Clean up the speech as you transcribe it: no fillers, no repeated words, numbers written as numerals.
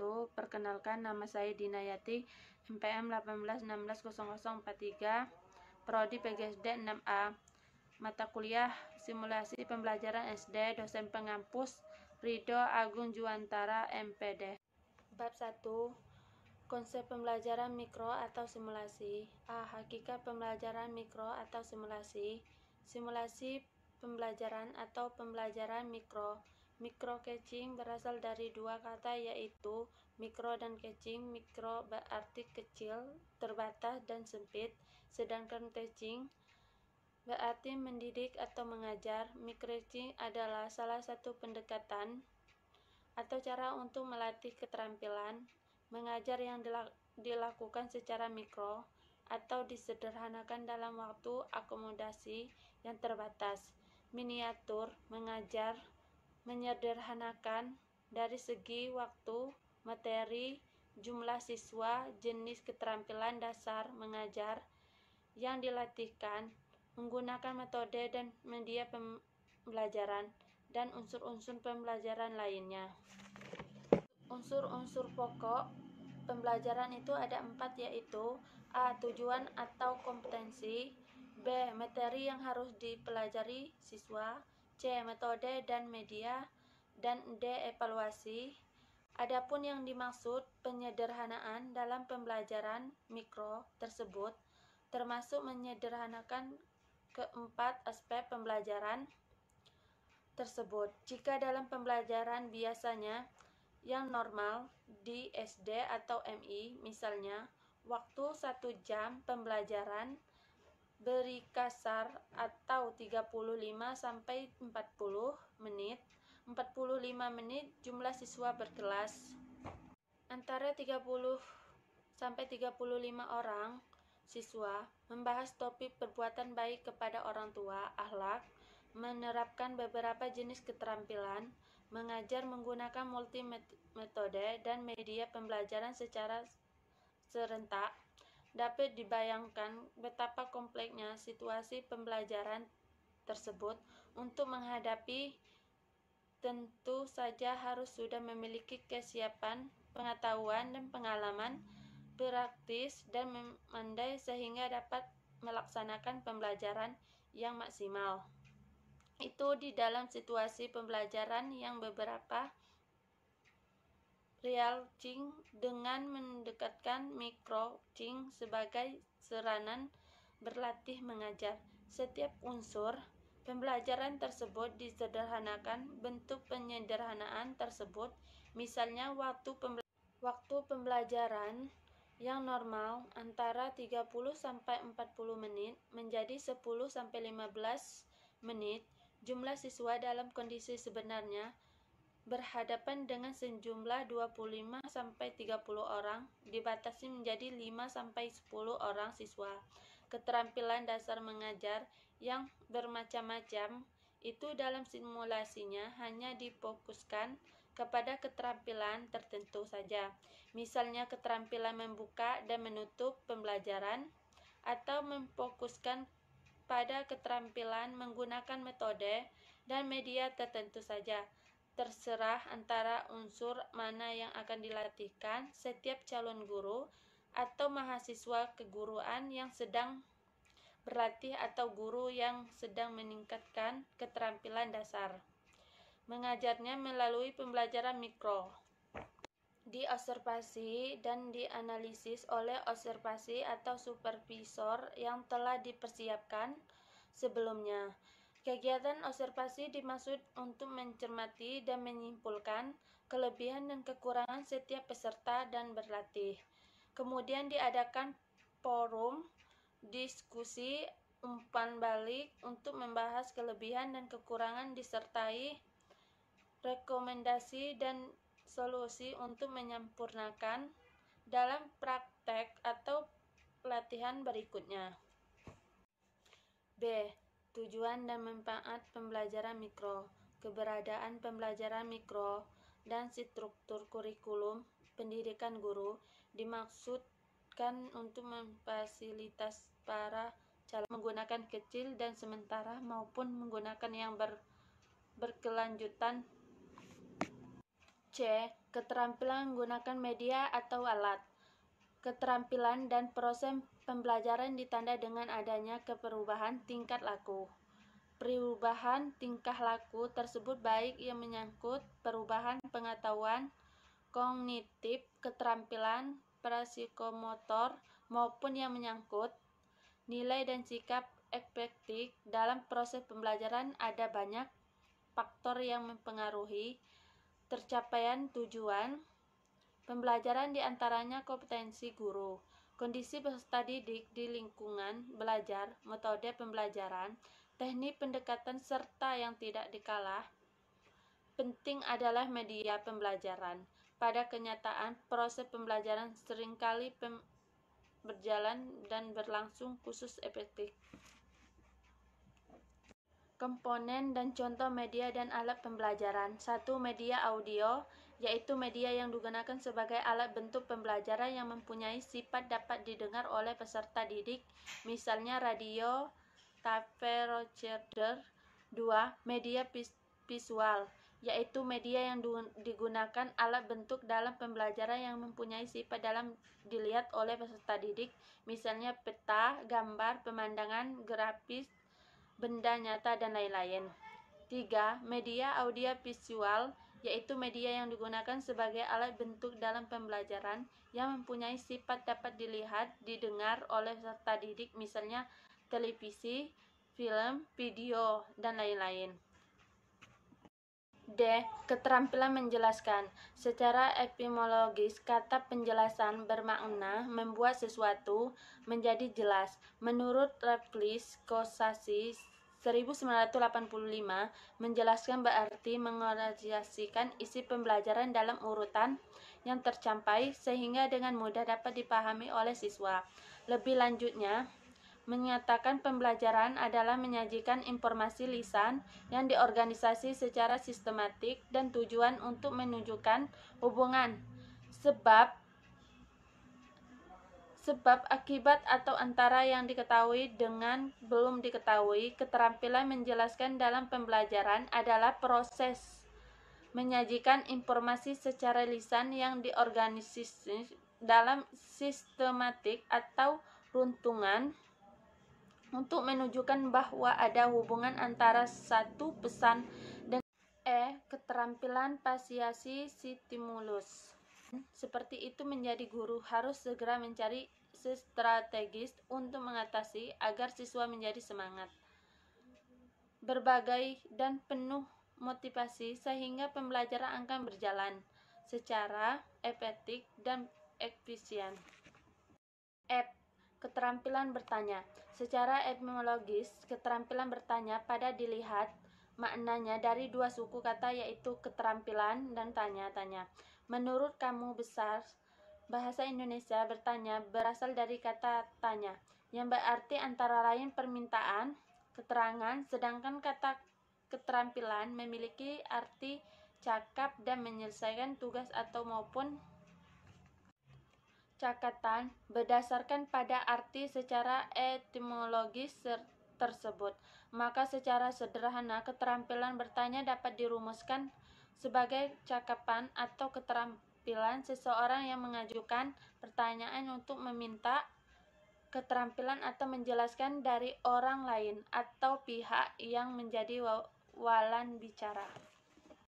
wabarakatuh. Perkenalkan, nama saya Dinayati, MPM 18160043, Prodi PGSD 6A. Mata kuliah Simulasi Pembelajaran SD, dosen pengampus Ridho Agung Juwantara, MPD. Bab 1. Konsep pembelajaran mikro atau simulasi. Hakikat pembelajaran mikro atau simulasi. Simulasi pembelajaran atau pembelajaran mikro. Mikro kecing berasal dari dua kata, yaitu mikro dan kecing. Mikro berarti kecil, terbatas, dan sempit, sedangkan kecing berarti mendidik atau mengajar. Microteaching adalah salah satu pendekatan atau cara untuk melatih keterampilan mengajar yang dilakukan secara mikro atau disederhanakan dalam waktu akomodasi yang terbatas. Miniatur mengajar menyederhanakan dari segi waktu, materi, jumlah siswa, jenis keterampilan dasar mengajar yang dilatihkan, menggunakan metode dan media pembelajaran, dan unsur-unsur pembelajaran lainnya. Unsur-unsur pokok pembelajaran itu ada 4, yaitu A. Tujuan atau kompetensi, B. Materi yang harus dipelajari siswa, C. Metode dan media, dan D. Evaluasi. Adapun yang dimaksud penyederhanaan dalam pembelajaran mikro tersebut termasuk menyederhanakan keempat aspek pembelajaran tersebut. Jika dalam pembelajaran biasanya yang normal di SD atau MI, misalnya waktu 1 jam pembelajaran beri kasar atau 35 sampai 40 menit. 45 menit jumlah siswa berkelas. Antara 30 sampai 35 orang siswa membahas topik perbuatan baik kepada orang tua, akhlak, menerapkan beberapa jenis keterampilan, mengajar menggunakan multi metode dan media pembelajaran secara serentak. Dapat dibayangkan betapa kompleksnya situasi pembelajaran tersebut. Untuk menghadapi, tentu saja harus sudah memiliki kesiapan, pengetahuan, dan pengalaman praktis dan memandai sehingga dapat melaksanakan pembelajaran yang maksimal. Itu di dalam situasi pembelajaran yang beberapa real teaching dengan mendekatkan micro teaching sebagai sarana berlatih mengajar. Setiap unsur pembelajaran tersebut disederhanakan. Bentuk penyederhanaan tersebut misalnya waktu pembelajaran yang normal antara 30 sampai 40 menit menjadi 10 sampai 15 menit. Jumlah siswa dalam kondisi sebenarnya berhadapan dengan sejumlah 25 sampai 30 orang dibatasi menjadi 5 sampai 10 orang siswa. Keterampilan dasar mengajar yang bermacam-macam itu dalam simulasinya hanya difokuskan kepada keterampilan tertentu saja. Misalnya keterampilan membuka dan menutup pembelajaran, atau memfokuskan pada keterampilan menggunakan metode dan media tertentu saja. Terserah antara unsur mana yang akan dilatihkan setiap calon guru atau mahasiswa keguruan yang sedang berlatih atau guru yang sedang meningkatkan keterampilan dasar. Mengajarnya melalui pembelajaran mikro. Diobservasi dan dianalisis oleh observasi atau supervisor yang telah dipersiapkan sebelumnya. Kegiatan observasi dimaksud untuk mencermati dan menyimpulkan kelebihan dan kekurangan setiap peserta dan berlatih. Kemudian diadakan forum diskusi umpan balik untuk membahas kelebihan dan kekurangan disertai rekomendasi dan solusi untuk menyempurnakan dalam praktek atau pelatihan berikutnya. B. Tujuan dan manfaat pembelajaran mikro. Keberadaan pembelajaran mikro dan struktur kurikulum pendidikan guru dimaksudkan untuk memfasilitasi para calon menggunakan kecil dan sementara maupun menggunakan yang berkelanjutan C. Keterampilan menggunakan media atau alat. Keterampilan dan proses pembelajaran ditanda dengan adanya perubahan tingkat laku. Perubahan tingkah laku tersebut baik yang menyangkut perubahan pengetahuan, kognitif, keterampilan psikomotor, maupun yang menyangkut nilai dan sikap efektif. Dalam proses pembelajaran ada banyak faktor yang mempengaruhi tercapaian tujuan pembelajaran, diantaranya kompetensi guru, kondisi peserta didik di lingkungan belajar, metode pembelajaran, teknik pendekatan, serta yang tidak kalah penting adalah media pembelajaran. Pada kenyataan, proses pembelajaran seringkali berjalan dan berlangsung khusus efektif. Komponen dan contoh media dan alat pembelajaran. 1. Media audio, yaitu media yang digunakan sebagai alat bentuk pembelajaran yang mempunyai sifat dapat didengar oleh peserta didik, misalnya radio, tape recorder. 2. Media visual, yaitu media yang digunakan alat bentuk dalam pembelajaran yang mempunyai sifat dalam dilihat oleh peserta didik, misalnya peta, gambar, pemandangan, grafis, benda nyata, dan lain-lain. 3. Media audiovisual, yaitu media yang digunakan sebagai alat bentuk dalam pembelajaran yang mempunyai sifat dapat dilihat, didengar oleh peserta didik, misalnya televisi, film, video, dan lain-lain. D. Keterampilan menjelaskan. Secara etimologis, kata penjelasan bermakna membuat sesuatu menjadi jelas. Menurut Raffles Kosasih 1985, menjelaskan berarti mengorganisasikan isi pembelajaran dalam urutan yang tercapai sehingga dengan mudah dapat dipahami oleh siswa. Lebih lanjutnya, menyatakan pembelajaran adalah menyajikan informasi lisan yang diorganisasi secara sistematik dan tujuan untuk menunjukkan hubungan sebab akibat atau antara yang diketahui dengan belum diketahui. Keterampilan menjelaskan dalam pembelajaran adalah proses menyajikan informasi secara lisan yang diorganisasi dalam sistematik atau runtutan untuk menunjukkan bahwa ada hubungan antara satu pesan dan keterampilan pasiasi stimulus. Seperti itu menjadi guru harus segera mencari strategis untuk mengatasi agar siswa menjadi semangat, berbagai dan penuh motivasi sehingga pembelajaran akan berjalan secara efektif dan efisien. F. Keterampilan bertanya. Secara etimologis, keterampilan bertanya pada dilihat maknanya dari dua suku kata, yaitu keterampilan dan tanya-tanya. Menurut Kamus Besar Bahasa Indonesia, bertanya berasal dari kata tanya, yang berarti antara lain permintaan, keterangan, sedangkan kata keterampilan memiliki arti cakap dan menyelesaikan tugas atau maupun cakatan berdasarkan pada arti secara etimologis tersebut. Maka secara sederhana, keterampilan bertanya dapat dirumuskan sebagai cakapan atau keterampilan seseorang yang mengajukan pertanyaan untuk meminta keterampilan atau menjelaskan dari orang lain atau pihak yang menjadi walan bicara.